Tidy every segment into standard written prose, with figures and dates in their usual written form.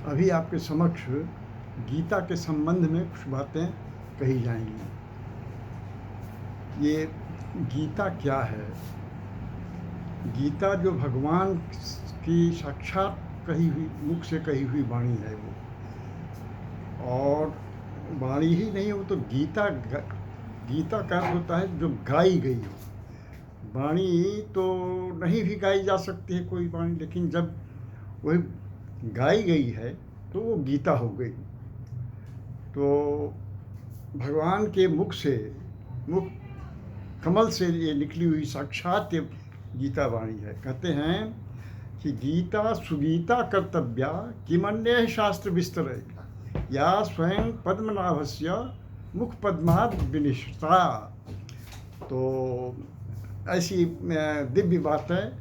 अभी आपके समक्ष गीता के संबंध में कुछ बातें कही जाएंगी। ये गीता क्या है? गीता जो भगवान की साक्षात कही हुई, मुख से कही हुई वाणी है वो। और वाणी ही नहीं, वो तो गीता का अर्थ होता है जो गाई गई हो। वाणी तो नहीं भी गाई जा सकती है कोई वाणी, लेकिन जब वही गाई गई है तो वो गीता हो गई। तो भगवान के मुख कमल से ये निकली हुई साक्षात गीता वाणी है। कहते हैं कि गीता सुगीता कर्तव्या किमन्य शास्त्र विस्तर या स्वयं पद्मनाभस्य मुख पद्माद विनिष्ठा। तो ऐसी दिव्य बातें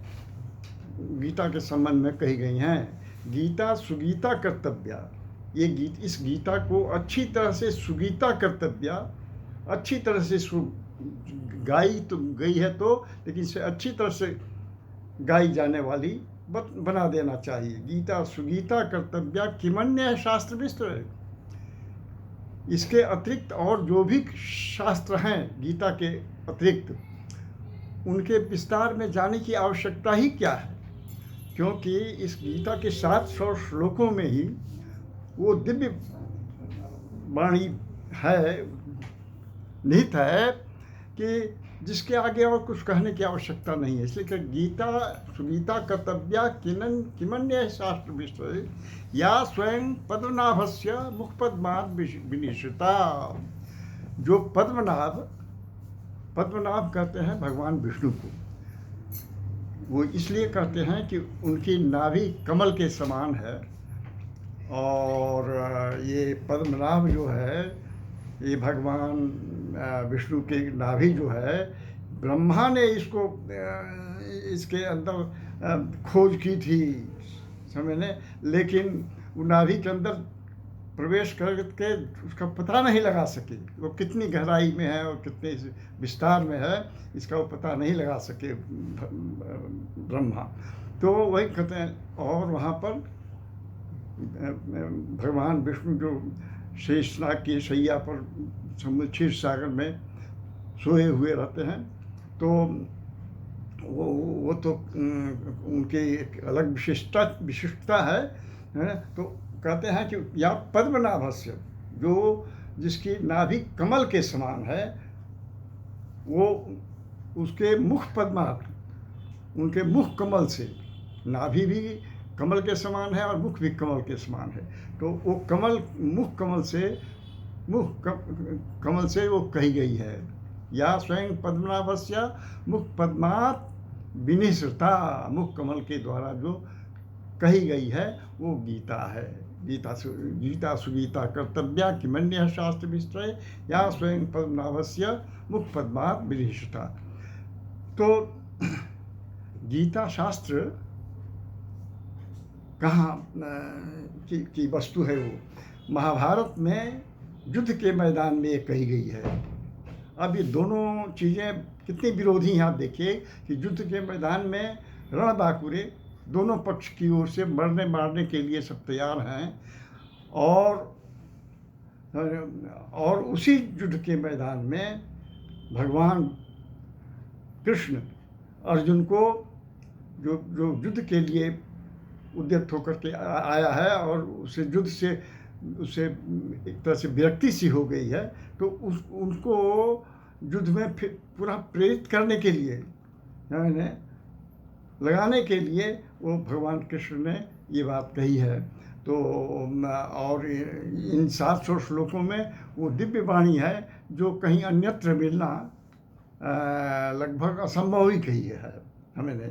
गीता के संबंध में कही गई हैं। गीता सुगीता कर्तव्या, ये इस गीता को अच्छी तरह से सुगीता कर्तव्या, अच्छी तरह से गाई तो गई है तो, लेकिन इसे अच्छी तरह से गाई जाने वाली बना देना चाहिए। गीता सुगीता कर्तव्या किमन्य शास्त्र विस्तर है। इसके अतिरिक्त और जो भी शास्त्र हैं गीता के अतिरिक्त, उनके विस्तार में जाने की आवश्यकता ही क्या है? क्योंकि इस गीता के 700 श्लोकों में ही वो दिव्य वाणी है, निहित है, कि जिसके आगे और कुछ कहने की आवश्यकता नहीं है। इसलिए कि गीता सुगीता कर्तव्या किमन्य शास्त्र विषय या स्वयं पद्मनाभस्य मुख पद्माद विनिश्चिता। जो पद्मनाभ कहते हैं भगवान विष्णु को। वो इसलिए कहते हैं कि उनकी नाभि कमल के समान है। और ये पद्मनाभ जो है, ये भगवान विष्णु की नाभि जो है, ब्रह्मा ने इसके अंदर खोज की थी समझने, लेकिन वो नाभि के अंदर प्रवेश करके उसका पता नहीं लगा सके वो कितनी गहराई में है और कितने विस्तार में है, इसका वो पता नहीं लगा सके ब्रह्मा। तो वही कहते हैं। और वहाँ पर भगवान विष्णु जो शेषनाग की शैया पर क्षीर सागर में सोए हुए रहते हैं, तो वो तो उनकी एक अलग विशिष्टता है। तो कहते हैं कि या पद्मनाभस्य, जो जिसकी नाभि कमल के समान है, वो उसके मुख पद्मात, उनके मुख कमल से, नाभि भी कमल के समान है और मुख भी कमल के समान है। तो वो मुख कमल से वो कही गई है। या स्वयं पद्मनाभस्य मुख पद्मात विनिश्रिता, मुख कमल के द्वारा जो कही गई है वो गीता है। गीता सुगीता कर्तव्या किमन्य शास्त्र विषय या स्वयं पद्मनाभस्य मुख पद्मात विनिश्रिता। तो गीता शास्त्र कहाँ की वस्तु है? वो महाभारत में युद्ध के मैदान में ये कही गई है। अब ये दोनों चीज़ें कितनी विरोधी हैं आप देखिए कि युद्ध के मैदान में रणबांकुरे दोनों पक्ष की ओर से मारने के लिए सब तैयार हैं, और उसी युद्ध के मैदान में भगवान कृष्ण अर्जुन को जो युद्ध के लिए उद्यत होकर के आया है और उसे युद्ध से उसे एक तरह से विरक्ति सी हो गई है, तो उनको युद्ध में फिर पूरा प्रेरित करने के लिए, लगाने के लिए वो भगवान कृष्ण ने ये बात कही है। तो और इन 700 श्लोकों में वो दिव्य वाणी है जो कहीं अन्यत्र मिलना लगभग असंभव ही कही है हमने।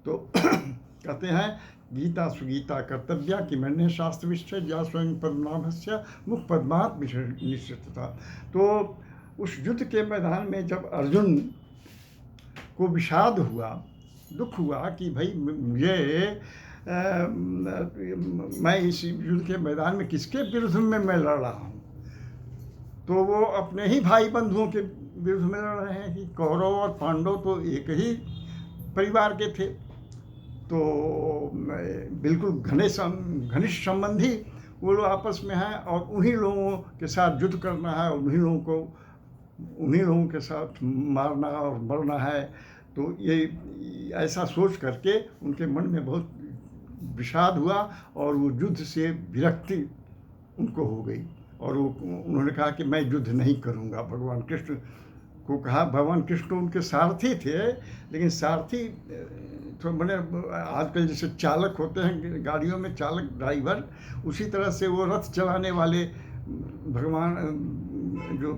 तो कहते हैं गीता सुगीता कर्तव्या किमन्य शास्त्र विषय या स्वयं पद्मनाभस्य मुख पद्मात निश्चितता। तो उस युद्ध के मैदान में जब अर्जुन को विषाद हुआ, दुख हुआ कि भाई मुझे मैं इस युद्ध के मैदान में किसके विरुद्ध में मैं लड़ रहा हूँ, तो वो अपने ही भाई बंधुओं के विरुद्ध में लड़ रहे हैं कि कौरव और पांडव तो एक ही परिवार के थे। तो बिल्कुल घनिष्ठ संबंधी वो लोग आपस में हैं, और उन्हीं लोगों के साथ युद्ध करना है और उन्हीं लोगों के साथ मारना और मरना है। तो ये ऐसा सोच करके उनके मन में बहुत विषाद हुआ और वो युद्ध से विरक्ति उनको हो गई, और उन्होंने कहा कि मैं युद्ध नहीं करूँगा। भगवान कृष्ण को कहा, भगवान कृष्ण उनके सारथी थे, लेकिन सारथी तो मैंने आजकल जैसे चालक होते हैं गाड़ियों में, चालक ड्राइवर, उसी तरह से वो रथ चलाने वाले भगवान जो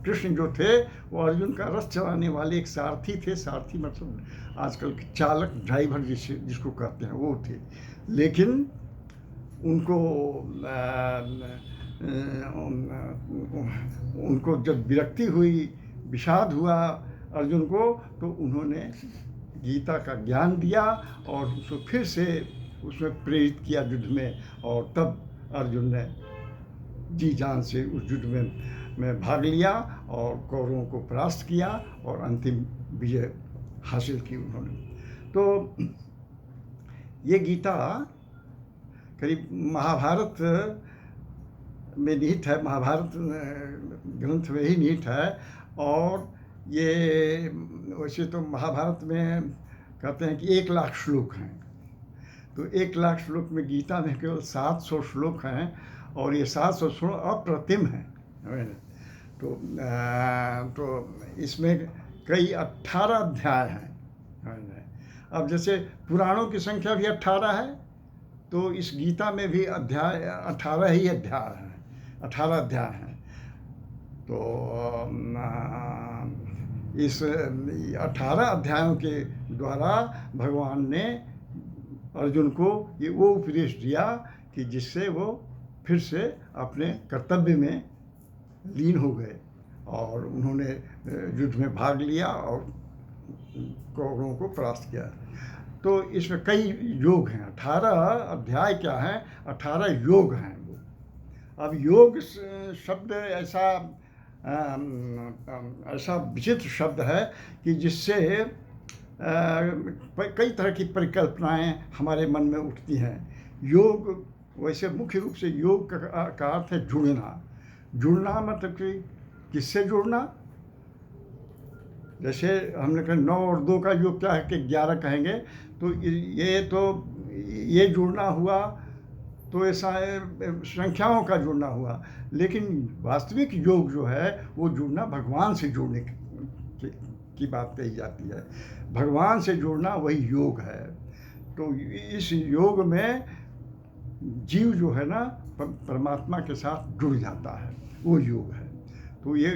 कृष्ण जो थे, वो अर्जुन का रथ चलाने वाले एक सारथी थे। सारथी मतलब आजकल के चालक ड्राइवर जिसको कहते हैं वो थे। लेकिन उनको जब विरक्ति हुई, विषाद हुआ अर्जुन को, तो उन्होंने गीता का ज्ञान दिया और उसको फिर से उसमें प्रेरित किया युद्ध में, और तब अर्जुन ने जी जान से उस युद्ध में भाग लिया और कौरवों को परास्त किया और अंतिम विजय हासिल की उन्होंने। तो ये गीता करीब महाभारत में निहित है, महाभारत ग्रंथ में ही निहित है। और ये वैसे तो महाभारत में कहते हैं कि 1,00,000 श्लोक हैं, तो 1,00,000 श्लोक में गीता में केवल 700 श्लोक हैं, और ये 700 श्लोक अप्रतिम हैं। तो इसमें कई 18 अध्याय हैं। अब जैसे पुराणों की संख्या भी 18 है, तो इस गीता में भी अध्याय 18 ही अध्याय हैं, 18 अध्याय हैं। तो इस 18 अध्यायों के द्वारा भगवान ने अर्जुन को ये वो उपदेश दिया कि जिससे वो फिर से अपने कर्तव्य में लीन हो गए और उन्होंने युद्ध में भाग लिया और कौरवों को परास्त किया। तो इसमें कई योग हैं, 18 अध्याय क्या हैं, 18 योग हैं वो। अब योग शब्द ऐसा विचित्र शब्द है कि जिससे कई तरह की परिकल्पनाएं हमारे मन में उठती हैं। योग वैसे मुख्य रूप से योग का अर्थ है जुड़ना मतलब कि किससे जुड़ना। जैसे हमने कहा 9 और 2 का योग क्या है कि 11 कहेंगे, तो ये जुड़ना हुआ, तो ऐसा संख्याओं का जुड़ना हुआ। लेकिन वास्तविक योग जो है वो जुड़ना भगवान से जुड़ने की बात कही जाती है। भगवान से जुड़ना वही योग है। तो इस योग में जीव जो है ना परमात्मा के साथ जुड़ जाता है, वो योग है। तो ये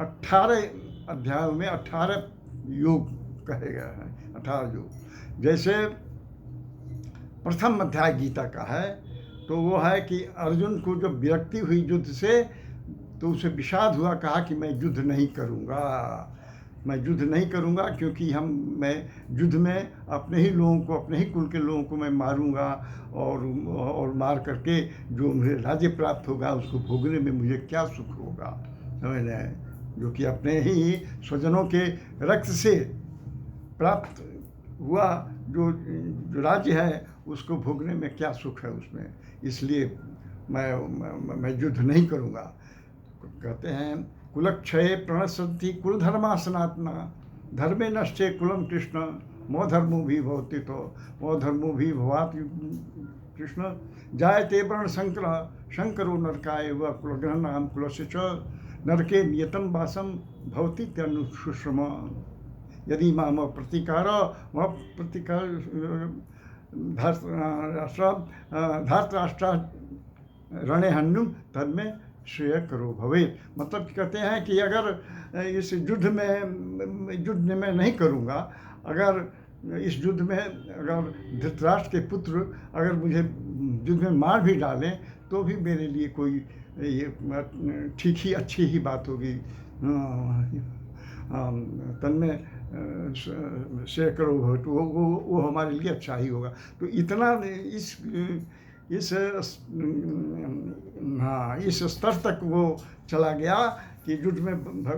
18 अध्यायों में 18 योग कहे गए हैं, 18 योग। जैसे प्रथम अध्याय गीता का है, तो वो है कि अर्जुन को जब विरक्ति हुई युद्ध से, तो उसे विषाद हुआ, कहा कि मैं युद्ध नहीं करूँगा क्योंकि मैं युद्ध में अपने ही लोगों को, अपने ही कुल के लोगों को मैं मारूंगा, और मार करके जो मुझे राज्य प्राप्त होगा उसको भोगने में मुझे क्या सुख होगा, समझने, जो कि अपने ही स्वजनों के रक्त से प्राप्त हुआ जो राज्य है उसको भोगने में क्या सुख है उसमें, इसलिए मैं युद्ध नहीं करूँगा। कहते हैं कुलक्षये प्रणश्यन्ति कुलधर्मा सनातना धर्मे नष्टे कुलम कृष्ण मो धर्मो भी भवति तो मो धर्मो भी भवाति कृष्ण जायते वर्ण शंकरो नरकाय व कुलग्रहणाम कुलस्य च नरके नियतम वासम भवति त्यनुशुश्रम यदि माम प्रतिकार धार्तराष्ट्र रणे हन्नुम तन्मे श्रेय करो भवे। मतलब कहते हैं कि अगर इस युद्ध में नहीं करूँगा, अगर इस युद्ध में अगर धृतराष्ट्र के पुत्र अगर मुझे युद्ध में मार भी डालें तो भी मेरे लिए कोई ये ठीक ही अच्छी ही बात होगी। तन्मे श्रेय करो भवे, तो वो हमारे लिए अच्छा ही होगा। तो इतना इस स्तर तक वो चला गया कि युद्ध में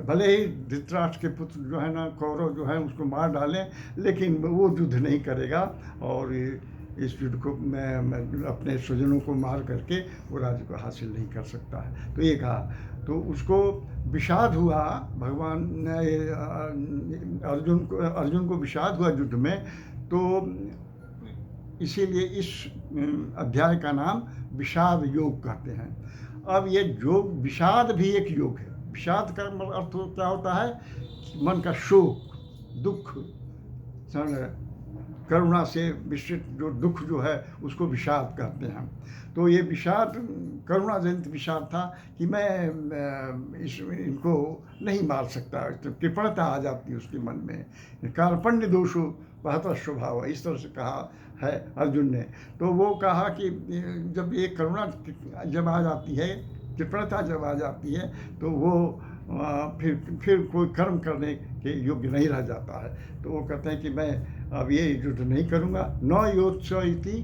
भले ही धृतराष्ट्र के पुत्र जो है ना कौरव जो है उसको मार डालें, लेकिन वो युद्ध नहीं करेगा और इस युद्ध को मैं अपने स्वजनों को मार करके वो राज्य को हासिल नहीं कर सकता है। तो ये कहा, तो उसको विषाद हुआ, भगवान अर्जुन को विषाद हुआ युद्ध में। तो इसीलिए इस अध्याय का नाम विषाद योग कहते हैं। अब ये योग, विषाद भी एक योग है। विषाद का अर्थ क्या होता है? मन का शोक, दुख, करुणा से मिश्रित जो दुख जो है उसको विषाद कहते हैं। तो ये विषाद करुणा जनित विषाद था कि मैं इनको नहीं मार सकता, तो कृपणता आ जाती है उसके मन में। कार्पण्य दोषो बहता स्वभाव, इस तरह से कहा है अर्जुन ने। तो वो कहा कि जब ये करुणा जब आ जाती है, कृपणता जब आ जाती है, तो वो फिर कोई कर्म करने के योग्य नहीं रह जाता है। तो वो कहते हैं कि मैं अब ये युद्ध नहीं करूँगा। न योत्स इति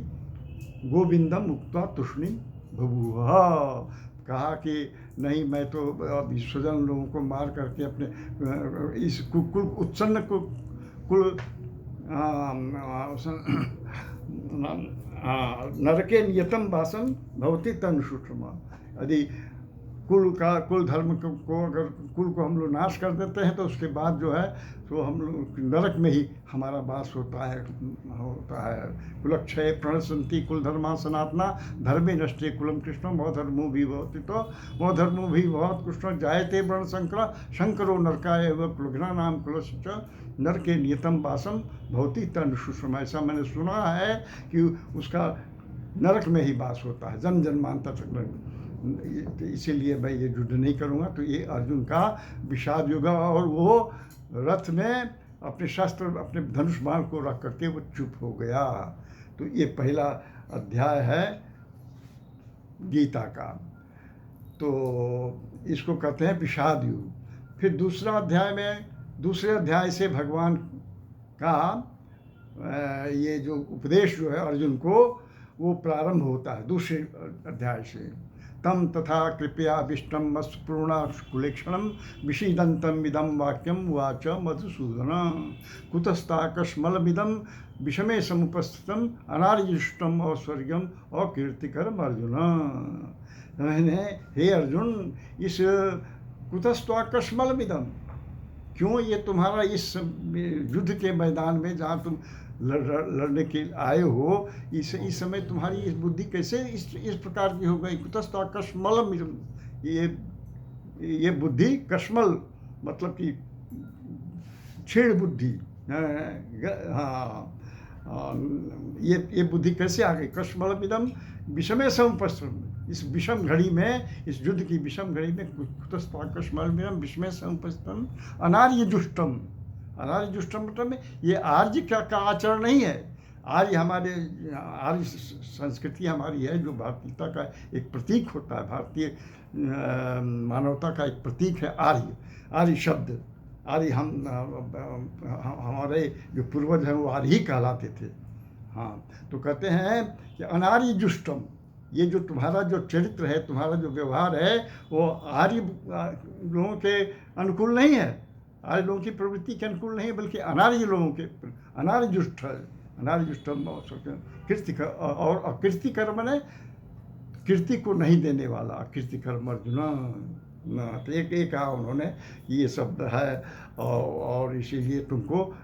गोविंदम उक्त्वा तूष्णीम बभूव। कहा कि नहीं, मैं तो अब स्वजन लोगों को मार करके अपने इस कुल उत्सन्न कुल नरके नियतम वासम भवती तनुसूक्ष्म। यदि कुल धर्म को अगर कुल को हम लोग नाश कर देते हैं तो उसके बाद जो है तो हम लोग नरक में ही हमारा वास होता है। कुलक्षय प्रणशंति कुल धर्मा सनातना धर्मे नष्टे कुलम कृष्ण मौधर्मो भी भवति। तो मौधर्मो भी भवत कृष्ण जायते वर्ण संकर शंकरो नरकाय एवं कुलघ्ना नाम कुलस्य नरके नियतम वासम भवती तनुसूक्ष्म। ऐसा मैंने सुना है कि उसका नरक में ही वास होता है, जन्म जन्मांतर तक। इसीलिए मैं ये युद्ध नहीं करूँगा। तो ये अर्जुन का विषाद युग। और वो रथ में अपने शस्त्र, अपने धनुष बाण को रख करके वो चुप हो गया। तो ये पहला अध्याय है गीता का। तो इसको कहते हैं विषाद युग। फिर दूसरे अध्याय से भगवान का ये जो उपदेश जो है अर्जुन को, वो प्रारंभ होता है दूसरे अध्याय से। तम तथा कृपयाभिष्टम मत्पूर्णा कुलेक्षणम विषीदंतम इदम वाक्यम वाच मधुसूदन कुतस्ताकस्मलमिदम विषमे समुपस्थितम अनार्यजुष्टम अस्वर्गम अकीर्तिकरम अर्जुन। मैंने, हे अर्जुन, इस कुतस्ताकस्मलमिदम, क्यों ये तुम्हारा इस युद्ध के मैदान में जहाँ तुम लड़ने के आए हो, इस समय तुम्हारी इस बुद्धि कैसे इस प्रकार की हो गई? कुतस्ता कश्मलम, ये बुद्धि, कश्मल मतलब कि क्षीण बुद्धि। हाँ, ये बुद्धि कैसे आ गई? कश्मलम इदम विषमे समुपस्थितम, इस विषम घड़ी में, इस युद्ध की विषम घड़ी में कुतस्ता कश्मलम इदम विषमे समुपस्थितम अनार्य जुष्टम। अनार्य जुष्टम मतलब ये आर्य का आचरण नहीं है। आर्य संस्कृति हमारी है, जो भारतीयता का एक प्रतीक होता है। भारतीय मानवता का एक प्रतीक है आर्य शब्द। आर्य हमारे जो पूर्वज हैं वो आर्य ही कहलाते थे। हाँ, तो कहते हैं कि अनार्य जुष्टम, ये जो तुम्हारा जो चरित्र है, तुम्हारा जो व्यवहार है, वो आर्य लोगों के अनुकूल नहीं है, आर्य लोगों की प्रवृत्ति के अनुकूल नहीं, बल्कि अनार्य लोगों के, अनार्य जुष्ट है। अनार्य जुष्टम कीर्तिकर, और अकीर्तिकर्म ने कीर्ति को नहीं देने वाला, अकीर्तिकर्म अर्जुन। तो एक कहा उन्होंने ये शब्द है, और इसीलिए तुमको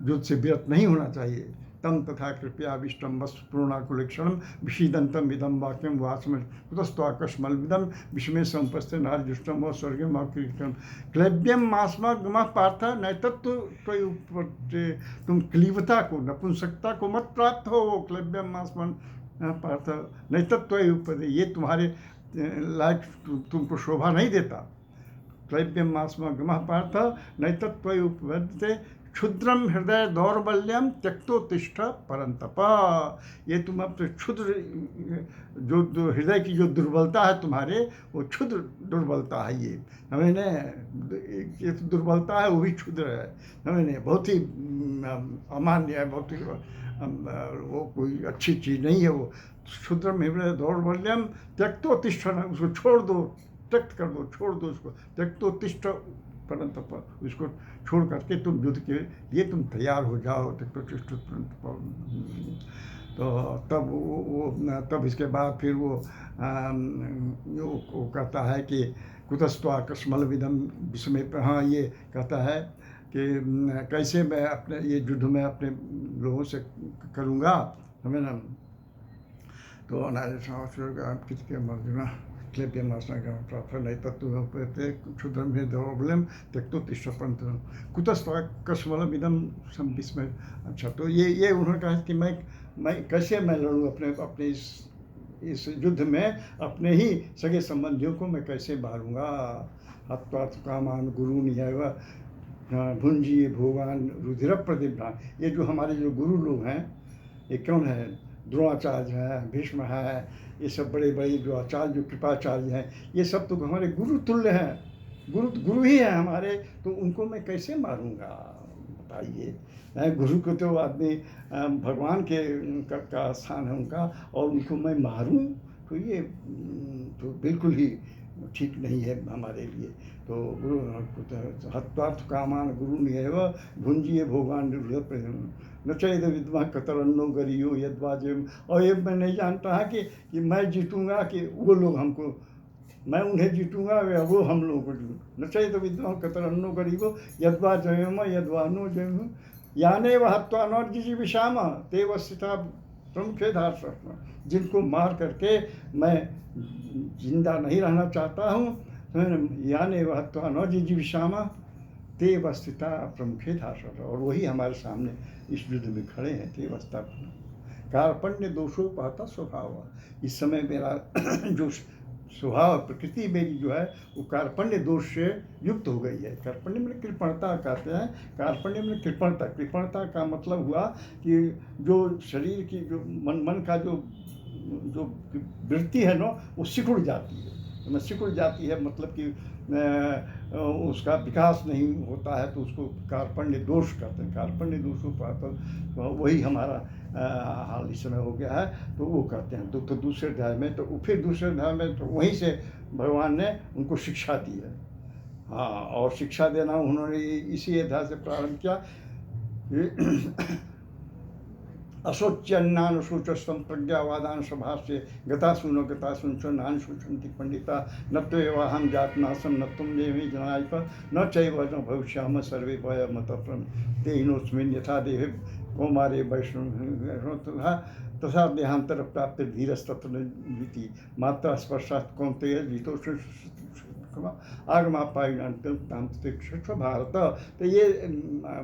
युद्ध से विरत नहीं होना चाहिए। तम तथा कृपया विष्टम वस्तपूर्णा कुलेक्षणम विषीदंतम इदम वाक्यम वासम कुतस्त्वाकस्मलमिदम विषमे समुपस्थित नार्यजुष्टम व स्वर्गम अकीर्तिकरम क्लैब्यम मास्मा गमः पार्थ नैतत्व। तुम क्लीवता को, नपुंसकता को मत प्राप्त हो। क्लैब्यम मास्मा पार्थ नैतत्व, ये तुम्हारे लायक तुमको शोभा नहीं देता। क्लैब्यम मास्मा गमः पार्थ नैतत्व क्षुद्रम हृदय दौर्बल्यम त्यक्तोत्तिष्ठ परंतप। ये तुम अब क्षुद्र, जो हृदय की जो दुर्बलता है तुम्हारे, वो क्षुद्र दुर्बलता है। ये ये दुर्बलता है, वो भी क्षुद्र है। बहुत ही अमान्य है, बहुत ही वो कोई अच्छी चीज़ नहीं है। वो क्षुद्रम हृदय दौर्बल्यम त्यक्तोत्तिष्ठ, उसको छोड़ दो, त्यक्त कर दो, छोड़ दो उसको। त्यक्तोत्तिष्ठ परंतु उसको छोड़ करके तुम युद्ध के लिए तुम तैयार हो जाओ। तो तब तब इसके बाद फिर वो कहता है कि कुतस्त्वा कस्मलविदम विस्मय, हाँ ये कहता है कि कैसे मैं अपने ये युद्ध में अपने लोगों से करूँगा, हमें ना। तो अनाज किसके मर्जना क्लेप्य मासना का प्रार्थना नहीं तत्व क्षुद्र में प्रॉब्लम त्यक तो तिष्ठपंत कुतस्त्वा कस्मलविदम विस्मय। अच्छा, तो ये उन्होंने कहा कि मैं कैसे मैं लड़ूँ अपने इस युद्ध में अपने ही सगे संबंधियों को मैं कैसे मारूंगा। हत्वा कामान गुरु नियव भुंजिए भोगान रुधिर प्रतिभा। ये जो हमारे जो गुरु लोग हैं, ये कौन है? द्रोणाचार्य हैं, भीष्म है, ये सब बड़े बड़े जो आचार्य जो कृपाचार्य हैं, ये सब तो हमारे गुरु तुल्य हैं, गुरु ही हैं हमारे। तो उनको मैं कैसे मारूंगा बताइए। गुरु को तो आदमी भगवान के का स्थान है उनका, और उनको मैं मारूं तो ये तो बिल्कुल ही ठीक नहीं है हमारे लिए। तो गुरु हत्वार्थ कामान गुरु नियव भुंजिए भोगान न चेद विद्वा कतरन्नो गरियो यद्वाजम। और ये मैं नहीं जानता है कि मैं जीतूंगा कि वो लोग हमको, मैं उन्हें जीतूंगा या वो हम लोगों को जीतूँ। न चेद विद्वा कतरन्नो गरियो यद्वा जयम यद्वा नो जयम याने वह हत्वा नौर्जिजी विषामा ते वस्थिता प्रमुखे धार। जिनको मार करके मैं जिंदा नहीं रहना चाहता हूँ, याने वह हत्वा नौर्जिजी विषामा ते वस्थिता प्रमुखे धार। और वही हमारे सामने इस युद्ध में खड़े हैं। ते वस्ता कार्पण्य दोषोपाता स्वभाव। इस समय मेरा जो स्वभाव प्रकृति मेरी जो है वो कार्पण्य दोष से युक्त हो गई है। कार्पण्य में कृपणता कहते हैं। कार्पण्य में कृपणता, कृपणता का मतलब हुआ कि जो शरीर की जो मन का जो वृत्ति है ना, वो सिकुड़ जाती है। सिकुड़ जाती है मतलब कि उसका विकास नहीं होता है, तो उसको कार्पण्य दोष कहते हैं। कार्पण्य दोषों पर वही हमारा हाल इस समय हो गया है, तो वो कहते हैं। तो दूसरे अध्याय में तो फिर दूसरे अध्याय में तो वहीं से भगवान ने उनको शिक्षा दी है। हाँ, और शिक्षा देना उन्होंने इसी अध्याय से प्रारंभ किया। अशोच्यन्नान शोचस्तम प्रज्ञावादान सभाष्य गतासूनो गतासून नान शोचन्ति पंडिता न तो एवाहम जातनासम न तुम देवी जनायप न चैव न भविष्याम सर्वे भय मतप्रम तेनोस्मिन् यथा देहे कौमारे वैष्णव तथा देहांतर प्राप्त धीरस्तत्र नीति मात्रा स्पर्शात् कौन्तेय जीतो आगमापायिक भारत। तो ये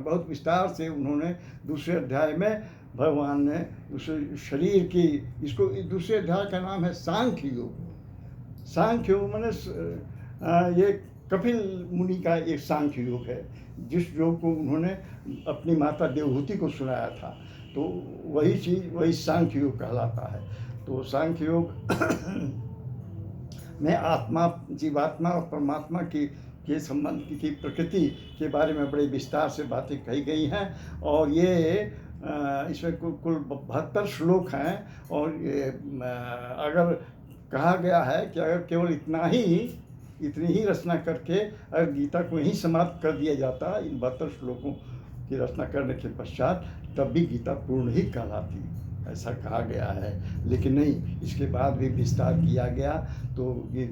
बहुत विस्तार से उन्होंने दूसरे अध्याय में भगवान ने उस शरीर की, इसको दूसरे अध्याय का नाम है सांख्य योग। सांख्य योग माने ये कपिल मुनि का एक सांख्य योग है, जिस योग को उन्होंने अपनी माता देवहूति को सुनाया था। तो वही चीज़ वही सांख्य योग कहलाता है। तो सांख्य योग में आत्मा, जीवात्मा और परमात्मा के संबंध की प्रकृति के बारे में बड़े विस्तार से बातें कही गई हैं। और ये इसमें कुल 72 श्लोक हैं। और अगर कहा गया है कि अगर केवल इतनी ही रचना करके अगर गीता को ही समाप्त कर दिया जाता इन 72 श्लोकों की रचना करने के पश्चात, तब भी गीता पूर्ण ही कहलाती, ऐसा कहा गया है। लेकिन नहीं, इसके बाद भी विस्तार किया गया, तो ये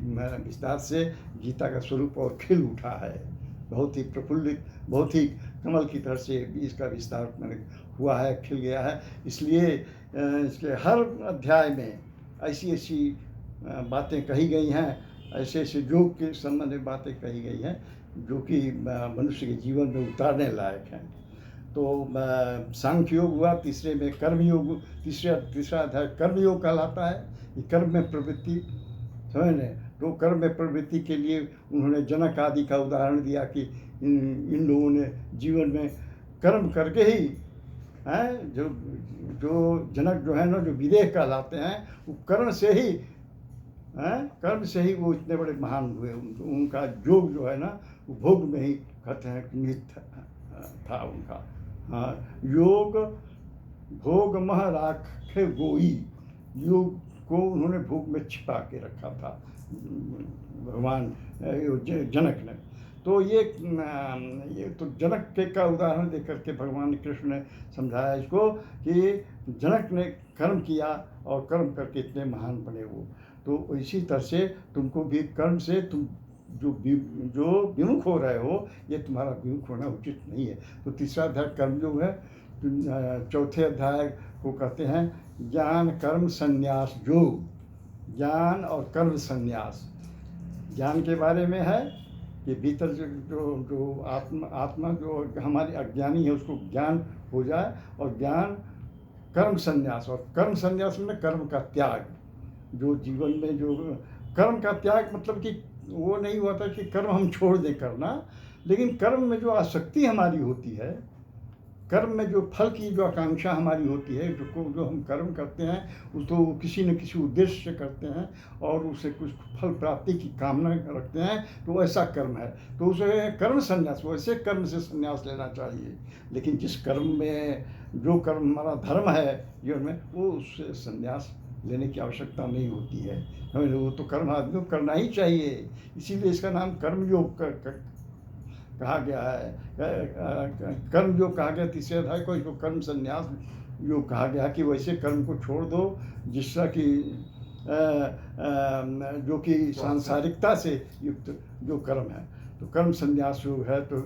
विस्तार से गीता का स्वरूप और खिल उठा है। बहुत ही प्रफुल्लित, बहुत ही कमल की तरह से इसका विस्तार हुआ है, खिल गया है। इसलिए इसके हर अध्याय में ऐसी बातें कही गई हैं, ऐसे योग के संबंध में बातें कही गई हैं जो कि मनुष्य के जीवन में उतारने लायक हैं। तो सांख्य योग हुआ, तीसरे में कर्मयोग, तीसरा अध्याय कर्मयोग कहलाता है। ये कर्म में प्रवृत्ति, समझ। तो कर्म में प्रवृत्ति के लिए उन्होंने जनक आदि का उदाहरण दिया कि इन लोगों ने जीवन में कर्म करके ही हैं, जो जनक जो है ना, जो विदेह कहलाते हैं, वो कर्म से ही वो इतने बड़े महान हुए। उनका योग जो है ना, वो भोग में ही कहते हैं निहित था उनका। हाँ, योग भोग मह राखे गोई, योग को उन्होंने भोग में छिपा के रखा था भगवान जनक ने। तो ये तो जनक के का उदाहरण दे करके भगवान कृष्ण ने समझाया इसको कि जनक ने कर्म किया और कर्म करके इतने महान बने वो। तो इसी तरह से तुमको भी कर्म से तुम जो विमुख हो रहे हो, ये तुम्हारा विमुख होना उचित नहीं है। तो तीसरा अध्याय कर्मयोग है। चौथे अध्याय को कहते हैं ज्ञान कर्म संन्यास योग। ज्ञान और कर्म संन्यास, ज्ञान के बारे में है कि भीतर जो आत्मा जो हमारी अज्ञानी है उसको ज्ञान हो जाए, और ज्ञान कर्म संन्यास, और कर्म संन्यास में कर्म का त्याग। जो जीवन में जो कर्म का त्याग मतलब कि वो नहीं हुआ था कि कर्म हम छोड़ दें करना, लेकिन कर्म में जो आसक्ति हमारी होती है, कर्म में जो फल की जो आकांक्षा हमारी होती है, जो हम कर्म करते हैं उसको किसी न किसी उद्देश्य से करते हैं और उससे कुछ फल प्राप्ति की कामना रखते हैं, तो ऐसा कर्म है। तो उसे कर्म संन्यास, वैसे कर्म से संन्यास लेना चाहिए। लेकिन जिस कर्म में जो कर्म हमारा धर्म है जीवन में, वो उससे संन्यास लेने की आवश्यकता नहीं होती है। वो तो कर्म आदमी को करना ही चाहिए, इसीलिए इसका नाम कर्मयोग कहा गया है। कर्म योग कहा गया तीसरे अध्याय को, इसको कर्म संन्यास योग कहा गया कि वैसे कर्म को छोड़ दो जिसका कि जो कि सांसारिकता से युक्त जो कर्म है, तो कर्म संन्यास योग है। तो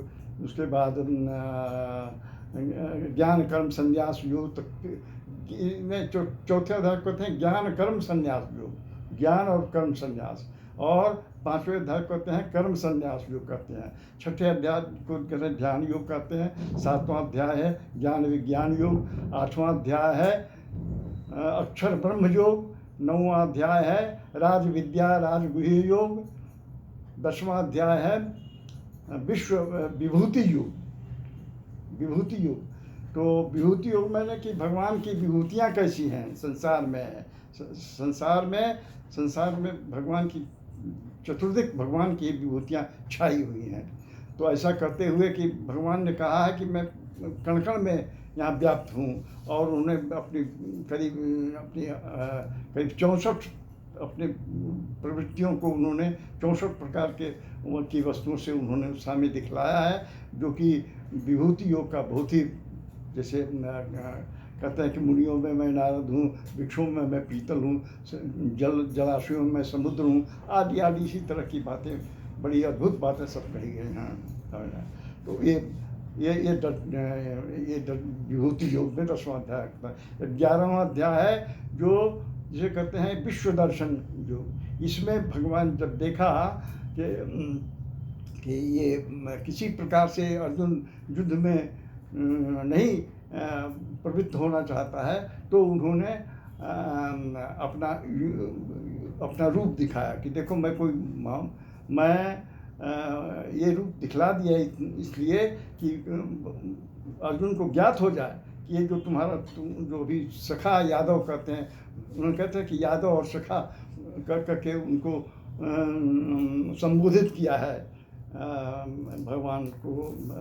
उसके बाद ज्ञान कर्म संन्यास योग तक में चौथे अध्याय को कहते हैं ज्ञान कर्म संन्यास योग, ज्ञान और कर्म संन्यास। और पांचवें अध्याय को कहते हैं कर्म संन्यास योग कहते हैं। छठे अध्याय को कहते हैं ध्यान योग कहते हैं। सातवां अध्याय है ज्ञान विज्ञान योग। आठवां अध्याय है अक्षर ब्रह्म योग। नौवां अध्याय है राज विद्या राजगुह्य योग। 10वां अध्याय है विश्व विभूति योग, विभूति योग। तो विभूति योग मैंने कि भगवान की विभूतियाँ कैसी हैं संसार में। संसार में भगवान की चतुर्दिक भगवान की विभूतियाँ छाई हुई हैं। तो ऐसा करते हुए कि भगवान ने कहा है कि मैं कण कण में यहाँ व्याप्त हूँ, और उन्हें अपनी करीब 64 अपने प्रवृत्तियों को उन्होंने 64 प्रकार के की वस्तुओं से उन्होंने सामने दिखलाया है, जो कि विभूति योग का बहुत ही, जैसे कहते हैं कि मुनियों में मैं नारद हूँ, वृक्षों में मैं पीतल हूँ, जलाशयों में मैं समुद्र हूँ, आदि आदि इसी तरह की बातें, बड़ी अद्भुत बातें सब कही गई हैं। तो ये विभूति योग में 10वां अध्याय था। 11वां अध्याय है जो जिसे कहते हैं विश्व दर्शन योग। इसमें भगवान जब देखा कि ये किसी प्रकार से अर्जुन युद्ध में नहीं प्रवृत्त होना चाहता है, तो उन्होंने अपना रूप दिखाया कि देखो मैं ये रूप दिखला दिया इसलिए कि अर्जुन को ज्ञात हो जाए कि ये जो जो भी सखा यादव कहते हैं, उन्होंने कहते हैं कि यादव और सखा करके उनको संबोधित किया है भगवान को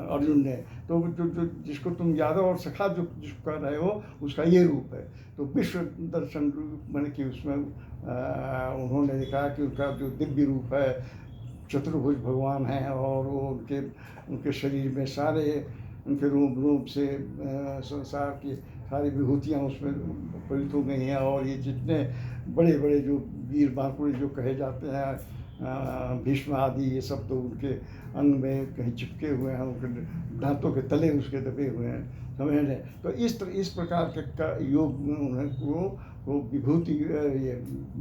अर्जुन ने। तो जो जिसको तुम यादव और सखा जिसको कह रहे हो, उसका ये रूप है। तो विश्व दर्शन रूप मैंने कि उसमें उन्होंने देखा कि उनका जो दिव्य रूप है, चतुर्भुज भगवान हैं, और वो उनके शरीर में सारे उनके रूप से संसार की सारी विभूतियाँ उसमें प्रयुक्त हो गई हैं। और ये जितने बड़े बड़े जो वीर बांकुड़े जो कहे जाते हैं, भीष्म आदि, ये सब तो उनके अंग में कहीं चिपके हुए हैं, उनके दांतों के तले उसके दबे हुए हैं, समझ रहे। तो इस प्रकार के का योग में वो विभूति, ये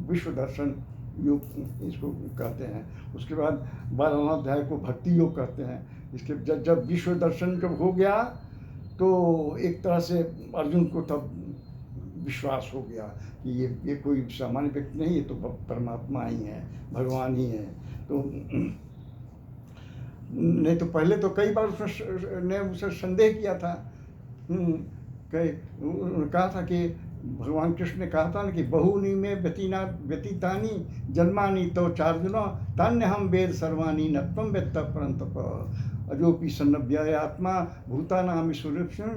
विश्व दर्शन योग इसको कहते हैं। उसके बाद 12वां अध्याय को भक्ति योग कहते हैं। इसके जब विश्व दर्शन जब हो गया, तो एक तरह से अर्जुन को तब विश्वास हो गया कि ये कोई सामान्य व्यक्ति नहीं है, तो परमात्मा ही है, भगवान ही है। तो नहीं तो पहले तो कई बार उसने उसे संदेह किया था। कहा था कि भगवान कृष्ण ने कहा था ना कि बहुनी में व्यतीतानी जन्मानी तो चार्जुनो तान्य हम वेद सर्वाणी न त्वं वेत्ता परन्तप अजोपि सन्नव्याय आत्मा भूतानाम ईश्वरेक्षण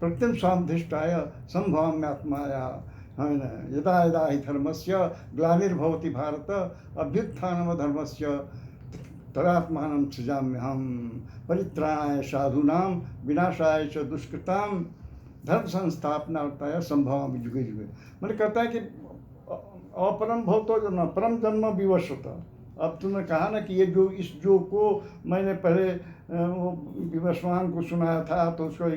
प्रत्यम स्वामधिष्ठाय संभवाम्यात्माया है न। यदा यदा हि धर्मस्य ग्लानिर्भवति भारत अभ्युत्थानम धर्मस्य तदात्मानं सृजाम्यहं परित्राणाय साधूनां विनाशाय च दुष्कृतां धर्म संस्थापनार्थाय संभवामि युगे युगे। मैंने कहता है कि अपरम भवतो जन्म परम जन्म विवशता। अब तुमने कहा ना कि ये जो इस जो को मैंने पहले वो विवस्वान को सुनाया था, तो उसको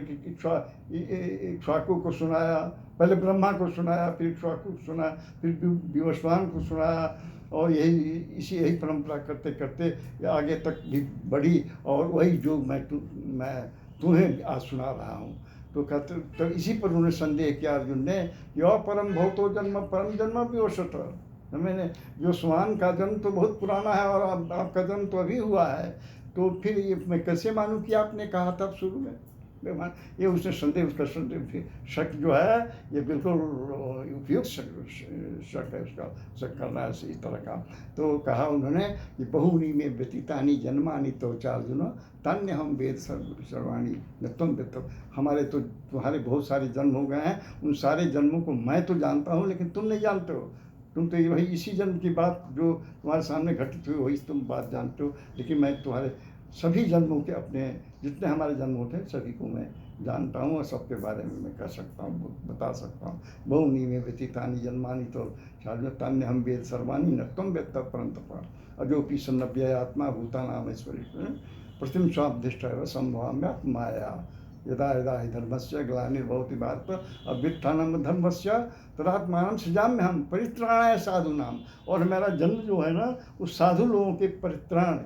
इक्ष्वाकु को सुनाया, पहले ब्रह्मा को सुनाया, फिर इक्ष्वाकु को सुनाया, फिर विवस्वान को सुनाया, और यही परंपरा करते करते आगे तक भी बढ़ी, और वही जो मैं तुम्हें आज सुना रहा हूँ। तो कहते, तो इसी पर उन्होंने संदेह किया अर्जुन ने, यो परम भवतो जन्म परम जन्म विवशता। मैंने जो स्वान का जन्म तो बहुत पुराना है, और आपका जन्म तो अभी हुआ है, तो फिर ये मैं कैसे मानूं कि आपने कहा था शुरू में। ये उसने संदेह, उसका संदेह शक जो है ये बिल्कुल उपयुक्त शक है, उसका शक करना है इस तरह का। तो कहा उन्होंने कि बहुनी में व्यतीतानी जन्मानी तो चार्जुन तन्य हम वेद सर्वाणी नत्वम वेद। हमारे तो तुम्हारे बहुत सारे जन्म हो गए हैं, उन सारे जन्मों को मैं तो जानता हूँ, लेकिन तुम नहीं जानते हो। तुम तो वही इसी जन्म की बात जो तुम्हारे सामने घटित हुई वही तुम बात जानते हो, लेकिन मैं तुम्हारे सभी जन्मों के, अपने जितने हमारे जन्म होते हैं सभी को मैं जानता हूँ, और सबके बारे में मैं कह सकता हूँ, बता सकता हूँ। बहुनी में व्यतीतानि जन्मानि तो तान्य हम वेद सर्वाणी न त्वं वेत्ता परन्तप अजोपि सन्नव्यय आत्मा भूतानाम ऐश्वर्य प्रतिम स्वादिष्ट संभवाम्य माया यदा यदा हि धर्मस्य ग्लानिर्भवति भारत अभ्युत्थानम धर्मस्य तदात्मानं सृजाम्यहं परित्राणाय साधूनाम। और मेरा जन्म जो है ना, उस साधु लोगों के परित्राण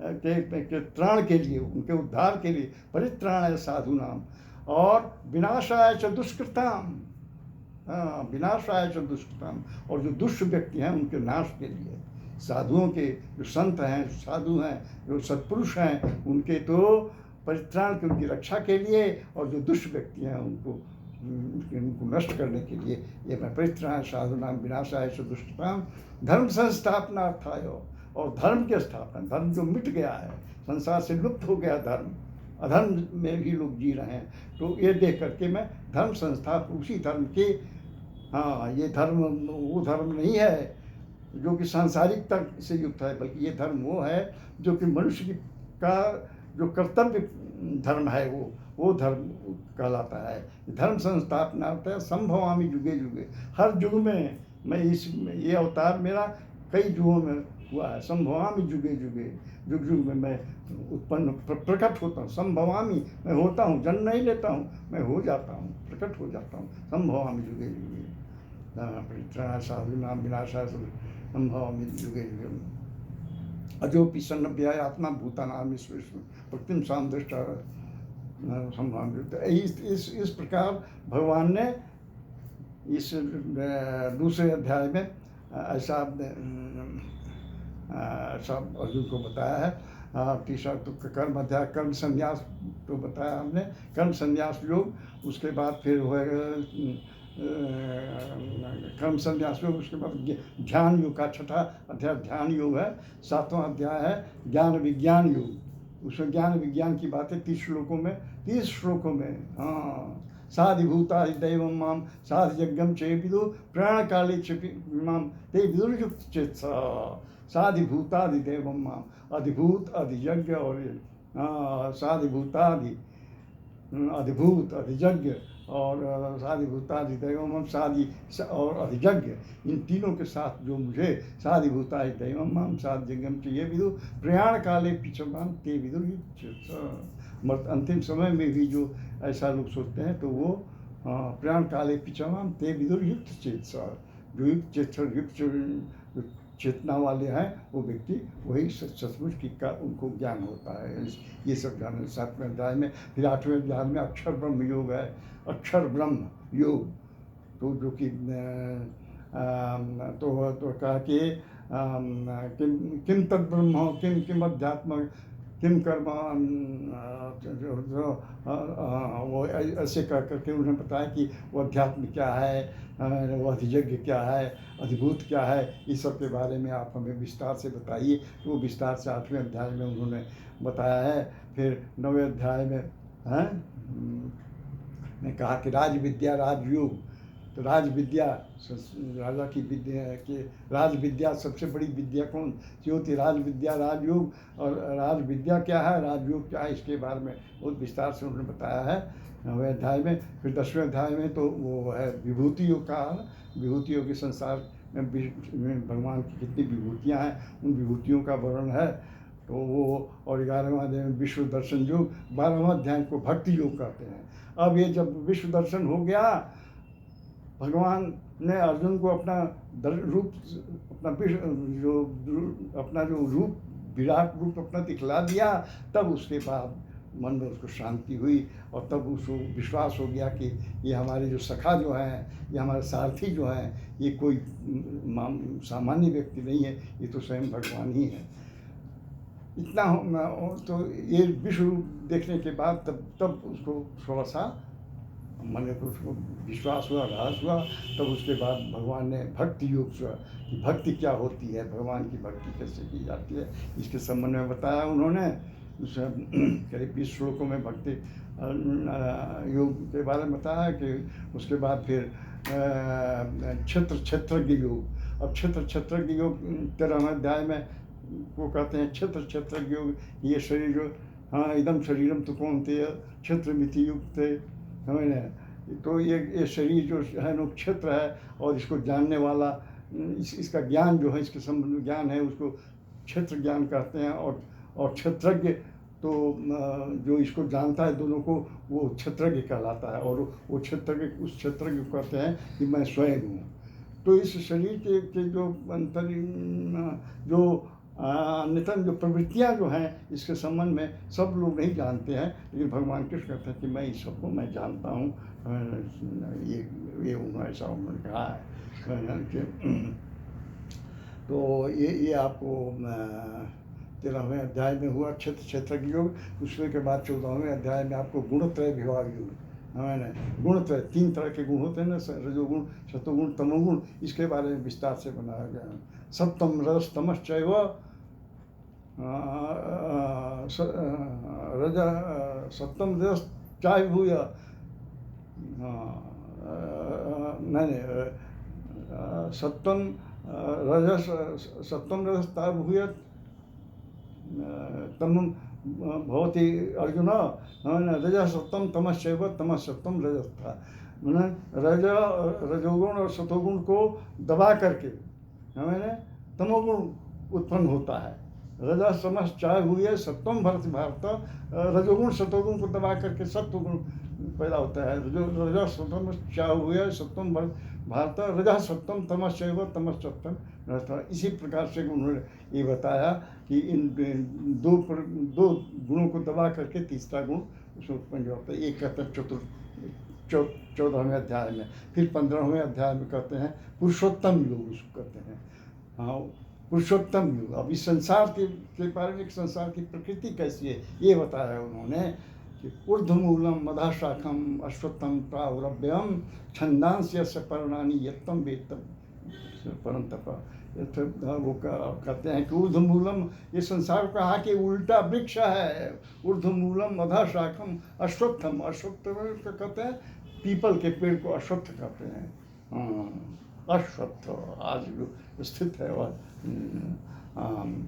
के त्राण के लिए, उनके उद्धार के लिए, परित्राणाय साधूनाम, और विनाशाय च दुष्कृताम। हाँ, विनाशाय च दुष्कृताम, और जो दुष्ट व्यक्ति हैं उनके नाश के लिए। साधुओं के जो संत हैं, साधु हैं, जो सत्पुरुष हैं, उनके तो परित्राण की, उनकी रक्षा के लिए, और जो दुष्ट व्यक्ति हैं उनको नष्ट करने के लिए ये मैं परित्राण साधुनाम विनाशाय च दुष्कृताम धर्म संस्थापनार्थाय। और धर्म के स्थापना, धर्म जो मिट गया है, संसार से लुप्त हो गया धर्म, अधर्म में भी लोग जी रहे हैं, तो ये देख करके मैं धर्म संस्था, उसी धर्म के, हाँ ये धर्म वो धर्म नहीं है जो कि सांसारिकता से युक्त है, बल्कि ये धर्म वो है जो कि मनुष्य का जो कर्तव्य धर्म है वो धर्म कहलाता है। धर्म संस्थापना होता है संभवामि युगे युगे। हर युग में मैं ये अवतार मेरा कई युगों में हुआ है। संभवामि युगे युगे, युग युग में मैं उत्पन्न प्रकट होता हूँ। संभवामि, मैं होता हूँ, जन्म नहीं लेता हूँ, मैं हो जाता हूँ, प्रकट हो जाता हूँ। संभवामि युगे युगे परित्राणाय साधूनां विनाशाय संभवामि युगे युगे अजोपि सन्नव्यय आत्मा भूतानाम ईश्वर प्रतिम सामदृष्ट संभव। इस प्रकार भगवान ने इस दूसरे अध्याय में ऐसा सब अर्जुन को बताया है। तीसरा तो कर्म अध्याय, कर्म संन्यास तो बताया हमने, कर्म संन्यास योग। उसके बाद फिर कर्म संन्यास योग, उसके बाद ध्यान योग का छठा अध्याय ध्यान योग है। सातवां अध्याय है ज्ञान विज्ञान योग। उसमें ज्ञान विज्ञान की बातें 30 श्लोकों में। हाँ, साधिभूतादि दैवं माम साधियज्ञं चे विदु प्राण काले माम ते विदुर्युक्त चेत। साधिभूतादि दैवं माम, अधिभूत अधियज्ञ, और साधिभूतादि अधिभूत अधियज्ञ, और साधिभूतादि दैवम साधि और अधियज्ञ, इन तीनों के साथ जो मुझे साधिभूतादि दैवम माम साधियज्ञं च ये विदु प्रयाण काले पिछमाम ते विदुर्युक्त। अंतिम समय में भी जो ऐसा लोग सोचते हैं तो वो प्रयाण काले पिछमाम ते विदुर्युक्त चेत। जो युक्त चेतना वाले हैं वो व्यक्ति वही सचमुच की का उनको ज्ञान होता है। ये सब ज्ञान 7वें अध्याय में। फिर 8वें अध्याय में अक्षर ब्रह्म योग है, अक्षर ब्रह्म योग, तो जो कि तो कहा कि किम तद ब्रह्म किम किम अध्यात्म किम कर्म, वो ऐसे कह करके उन्होंने बताया कि वो अध्यात्म क्या है, वो अधियज्ञ क्या है, अधिभूत क्या है, इस सब के बारे में आप हमें विस्तार से बताइए। तो वो विस्तार से 8वें अध्याय में उन्होंने बताया है। फिर 9वें अध्याय में ने कहा कि राज विद्या राजयोग, तो राज विद्या, राजा की विद्या के राज विद्या, सबसे बड़ी विद्या कौन सी होती है? राज विद्या, राजयोग। और राज विद्या क्या है, राजयोग क्या है, इसके बारे में बहुत विस्तार से उन्होंने बताया है 9वें अध्याय में। फिर 10वें अध्याय में तो वो है विभूति योग का, विभूतियों के संसार में भगवान की कितनी विभूतियाँ हैं, उन विभूतियों का वर्णन है। तो वो, और 11वां अध्याय में विश्व दर्शन योग, 12वां अध्याय को भक्ति योग कहते हैं। अब ये जब विश्व दर्शन हो गया, भगवान ने अर्जुन को अपना रूप, अपना जो रूप, विराट रूप अपना दिखला दिया, तब उसके बाद मन में उसको शांति हुई, और तब उसको विश्वास हो गया कि ये हमारे जो सखा जो हैं, ये हमारे सारथी जो हैं, ये कोई सामान्य व्यक्ति नहीं है, ये तो स्वयं भगवान ही है। इतना तो ये विश्व रूप देखने के बाद तब उसको थोड़ा सा मन में उसको विश्वास हुआ, रहस हुआ। तब उसके बाद भगवान ने भक्ति योग से, कि भक्ति क्या होती है, भगवान की भक्ति कैसे की जाती है, इसके संबंध में बताया उन्होंने। करीब 20 श्लोकों में भक्ति योग के बारे में बताया। कि उसके बाद फिर क्षेत्रज्ञ योग। अब क्षेत्रज्ञ योग 13वें अध्याय में वो कहते हैं क्षेत्रज्ञ योग, ये शरीर जो, हाँ इदम शरीरम तो कौन थे क्षेत्र मिति युक्त थे, समझ लें। तो ये शरीर जो है ना क्षेत्र है, और इसको जानने वाला, इसका ज्ञान जो है, इसके संबंध में ज्ञान है, उसको क्षेत्र ज्ञान कहते हैं। और क्षेत्रज्ञ तो जो इसको जानता है दोनों को, वो क्षेत्रज्ञ कहलाता है। और वो क्षेत्रज्ञ, उस क्षेत्रज्ञ को कहते हैं कि मैं स्वयं हूँ। तो इस शरीर के जो अंतर, जो नितन जो प्रवृत्तियाँ जो हैं, इसके संबंध में सब लोग नहीं जानते हैं, लेकिन भगवान कृष्ण कहते हैं कि मैं इस सबको मैं जानता हूँ। ये उन्होंने ऐसा उन्होंने कहा है। तो ये आपको 13वें अध्याय में हुआ क्षेत्रज्ञ योग। उसके के बाद 14वें अध्याय में आपको गुणत्रय विभाग योग, मैंने गुणत्रय, 3 तरह के गुण होते हैं ना, रजोगुण, सतोगुण, तमोगुण, इसके बारे में विस्तार से बनाया गया। सप्तम रजस तमश्चैव सप्तम रजस चाय भूय, नहीं सप्तम रजस ताय भूय तम भवति अर्जुन, रजः सप्तम तमश्चैव तमः सप्तम रजस था। रजोगुण और सतोगुण को दबा करके मैंने तमोगुण उत्पन्न होता है। रजः समस चाय हुए सप्तम भारत, रजोगुण सतोगुण को दबा करके सत्वगुण पैदा होता है। रजः सप्तम चाय हुए सप्तम भारत, रजः सप्तम तमश्चैव तमः सप्तम रजः। इसी प्रकार से उन्होंने ये बताया कि इन दो गुणों को दबा करके तीसरा गुण उसमें उत्पन्न होता है। एक कहते हैं 14वें अध्याय में। फिर 15वें अध्याय में कहते हैं पुरुषोत्तम योग, उसको कहते हैं। हाँ, पुरुषोत्तम योग। अब इस संसार के बारे में, संसार की प्रकृति कैसी है ये बताया उन्होंने कि ऊर्ध्वमूलम मधाशाखम अश्वत्थम प्रावरभ्यम छंदांस्य से पर्णानि यत्तम वेत्तम परम तप। वो कहते हैं कि ऊर्ध्वमूलम, ये संसार कहा कि उल्टा वृक्ष है। ऊर्ध्वमूलम मधाशाखम अश्वत्थम, अश्वत्थ कहते हैं पीपल के पेड़ को अश्वत्थ कहते हैं। अश्वत्थ आज जो स्थित है वह,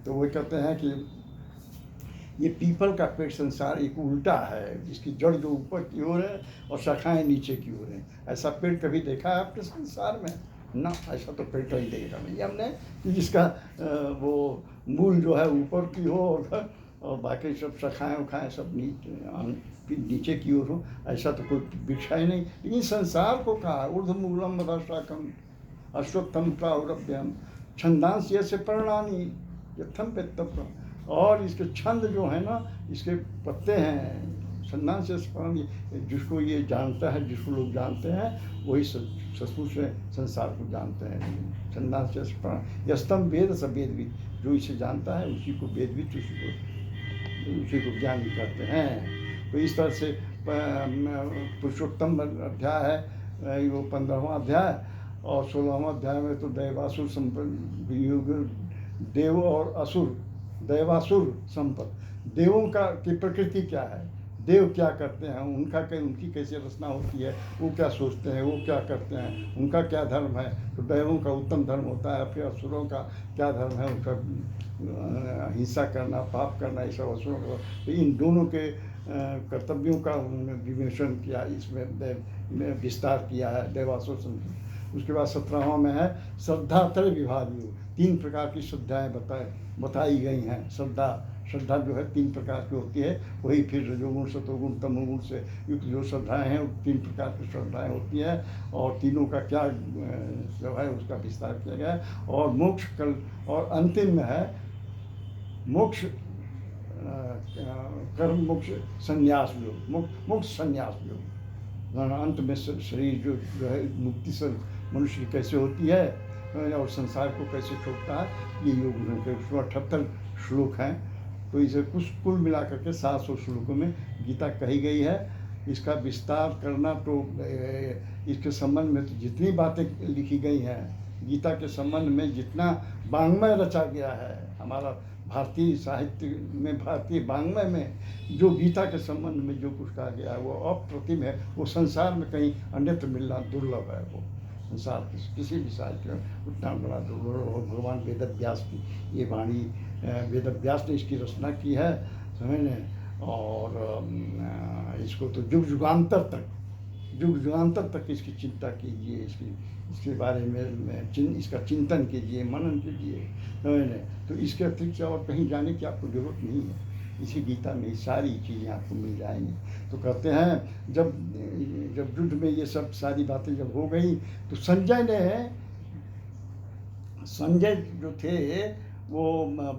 तो वो कहते हैं कि ये पीपल का पेड़ संसार एक उल्टा है, जिसकी जड़ जो ऊपर की ओर है और शाखाएं नीचे की ओर हैं। ऐसा पेड़ कभी देखा है आपने संसार में? ना, ऐसा तो पेड़ कहीं देखा नहीं हमने कि जिसका वो मूल जो है ऊपर की हो और बाकी सब शाखाएं उखाएँ सब नीचे की ओर हो। ऐसा तो कोई वृक्ष ही नहीं। लेकिन संसार को कहा ऊर्ध्वमूलम मधाशाखम अश्वत्थम प्रावरभ्यम छंदांस्य से पर्णानि यत्थम वेत्तम। और इसके छंद जो है ना, इसके पत्ते हैं छंदांस्य से पर्णानि। जिसको ये जानता है, जिसको लोग जानते हैं, वही सचमुच में संसार को जानते हैं। छंदांस्य से पर्णानि यस्तम वेद स वेदविद, जो इसे जानता है उसी को वेदविद, उसी को ज्ञानी कहते हैं। तो इस तरह से पुरुषोत्तम अध्याय है वो 15वां अध्याय। और 16वां अध्याय में तो दैवासुर संपद युग, देव और असुर, दैवासुर संपद। देवों की प्रकृति क्या है? देव क्या करते हैं, उनकी कैसे रचना होती है, वो क्या सोचते हैं, वो क्या करते हैं, उनका क्या धर्म है। तो दैवों का उत्तम धर्म होता है, फिर असुरों का क्या धर्म है, उनका हिंसा करना, पाप करना, ये सब असुरों का। तो इन दोनों के कर्तव्यों का उन्होंने विवेचन किया, इसमें विस्तार किया है देवासुर संहिता। उसके बाद 17वां में है श्रद्धा त्रय विभाग योग। 3 प्रकार की श्रद्धाएँ बताई गई हैं। श्रद्धा जो है 3 प्रकार की होती है। वही फिर रजोगुण, सतोगुण, तमोगुण से युक्त जो श्रद्धाएँ हैं, वो 3 प्रकार की श्रद्धाएँ होती हैं। और तीनों का क्या जो है उसका विस्तार किया गया है। और मोक्ष कल, और अंतिम में है मोक्ष, कर्म मोक्ष संन्यास योग, मोक्ष संन्यास योग। अंत में शरीर जो है मुक्ति से मनुष्य की कैसे होती है और संसार को कैसे छोड़ता है, ये योग उन्होंने 178 श्लोक हैं। तो इसे कुल मिलाकर के 700 श्लोकों में गीता कही गई है। इसका विस्तार करना तो इसके संबंध में तो जितनी बातें लिखी गई हैं, गीता के संबंध में जितना वाङ्मय रचा गया है, हमारा भारतीय साहित्य में, भारतीय वाङ्मय में जो गीता के संबंध में जो कुछ कहा गया है वो अप्रतिम है। वो संसार में कहीं अन्यत्र मिलना दुर्लभ है। वो संसार किसी भी साहित्य में उतना बड़ा दुर्लभ। और भगवान वेद व्यास की ये वाणी, वेद व्यास ने इसकी रचना की है, समझने। और इसको तो युग युगांतर तक इसकी चिंता कीजिए, इसके बारे में इसका चिंतन कीजिए, मनन कीजिए, समझने। तो इसके अतिरिक्त और कहीं जाने की आपको जरूरत नहीं है। इसी गीता में सारी चीज़ें आपको मिल जाएंगी। तो कहते हैं जब युद्ध में ये सब सारी बातें जब हो गई, तो संजय जो थे वो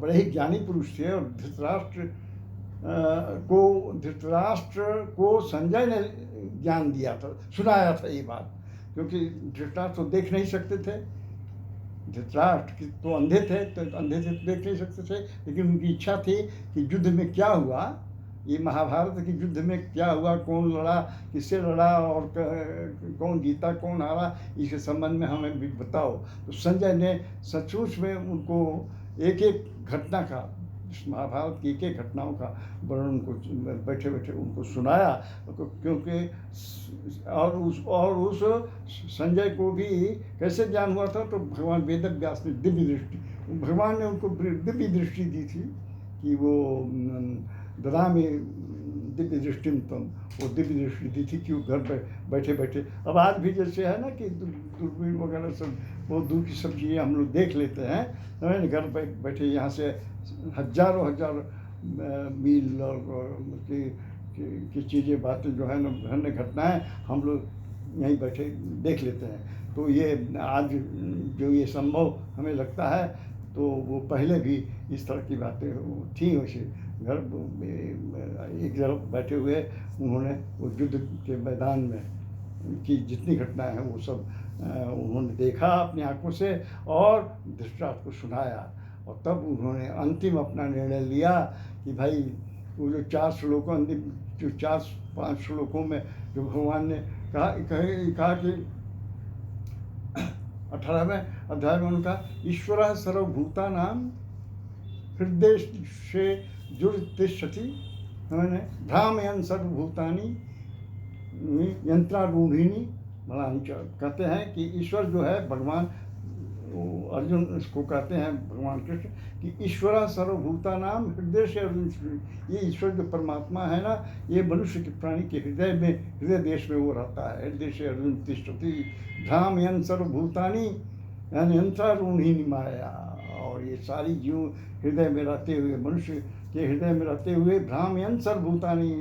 बड़े ही ज्ञानी पुरुष थे। और धृतराष्ट्र को संजय ने ज्ञान दिया था, सुनाया था ये बात। क्योंकि धृतराष्ट्र तो देख नहीं सकते थे, धृतराष्ट्र तो अंधे थे, तो देख नहीं सकते थे। लेकिन उनकी इच्छा थी कि युद्ध में क्या हुआ, ये महाभारत के युद्ध में क्या हुआ, कौन लड़ा, किससे लड़ा, और कौन जीता, कौन हारा, इसके संबंध में हमें भी बताओ। तो संजय ने सचमुच में उनको एक एक घटना का, महाभारत की एक एक घटनाओं का वर्णन उनको बैठे बैठे उनको सुनाया। क्योंकि और उस संजय को भी कैसे ज्ञान हुआ था, तो भगवान वेद व्यास ने भगवान ने उनको दिव्य दृष्टि दी थी कि वो ददामि दिव्य दृष्टि तुम, वो दिव्य दृष्टि दी थी कि वो घर बैठे बैठे। अब आज भी जैसे है ना कि दूरबीन वगैरह सब बहुत दूर की सब चीज़ें हम लोग देख लेते हैं, तो घर बैठे यहाँ से हजारों मील की चीज़ें, बातें जो है ना, अन्य घटनाएं हम लोग यहीं बैठे देख लेते हैं। तो ये आज जो ये संभव हमें लगता है, तो वो पहले भी इस तरह की बातें थी। वैसे घर एक जगह बैठे हुए उन्होंने वो युद्ध के मैदान में की जितनी घटनाएं हैं वो सब उन्होंने देखा अपनी आंखों से, और धृतराष्ट्र को सुनाया। और तब उन्होंने अंतिम अपना निर्णय लिया कि भाई वो जो 4 श्लोकों, अंतिम जो 4-5 श्लोकों में जो भगवान ने कहा कि 18वें अध्याय में उनका ईश्वरः सर्वभूतानां हृदय से जुर्तिष्ठति, मैंने भ्रामयन् सर्वभूतानि यंत्रारूढ़ीनि बलानि च। कहते हैं कि ईश्वर जो है भगवान, अर्जुन इसको कहते हैं भगवान कृष्ण कि ईश्वरः सर्वभूतानां हृदय से अर्जुन। ये ईश्वर जो परमात्मा है ना, ये मनुष्य के प्राणी के हृदय देश में वो रहता है। हृदय से अर्जुन तिष्ठति भ्रामयन् सर्वभूतानि यंत्रारूढ़ीनि माया। और ये सारी जीव हृदय में रहते हुए, मनुष्य के हृदय में रहते हुए, भ्रामयन् सर्वभूतानि,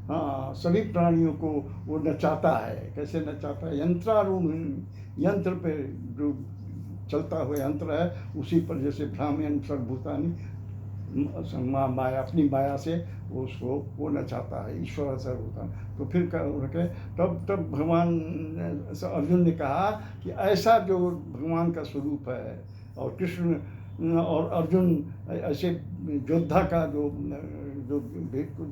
हाँ, सभी प्राणियों को वो नचाता है। कैसे नचाता है? यंत्रारूढ़, यंत्र पे जो चलता हुआ यंत्र है उसी पर, जैसे भ्रामयन् सर्वभूतानि माया, अपनी माया से वो उसको वो नचाता है, ईश्वर सर्वभूतानि। तो फिर तब भगवान अर्जुन ने कहा कि ऐसा जो भगवान का स्वरूप है, और कृष्ण और अर्जुन ऐसे योद्धा का जो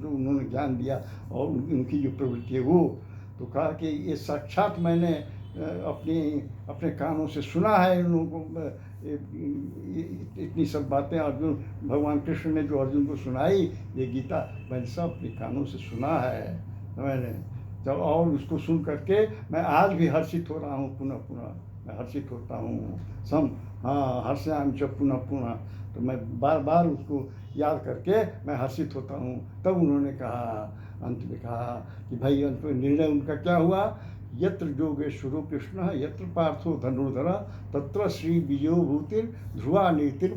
उन्होंने ज्ञान दिया और उनकी जो प्रवृत्ति है वो, तो कहा कि ये साक्षात मैंने अपने कानों से सुना है इन लोगों को, इतनी सब बातें अर्जुन, भगवान कृष्ण ने जो अर्जुन को सुनाई ये गीता, मैंने सब अपने कानों से सुना है मैंने। जब और उसको सुन करके मैं आज भी हर्षित हो रहा हूँ, पुनः पुनः मैं हर्षित होता हूँ। हाँ, हर्षयामि च पुनः पुनः, तो मैं बार बार उसको याद करके मैं हर्षित होता हूँ। तब उन्होंने कहा, अंत में कहा कि भाई, अंत में निर्णय उनका क्या हुआ, यत्र योगेश्वरो कृष्ण यत्र पार्थो धनुर्धर तत्र श्री विजयो भूतिर ध्रुवा नीतिर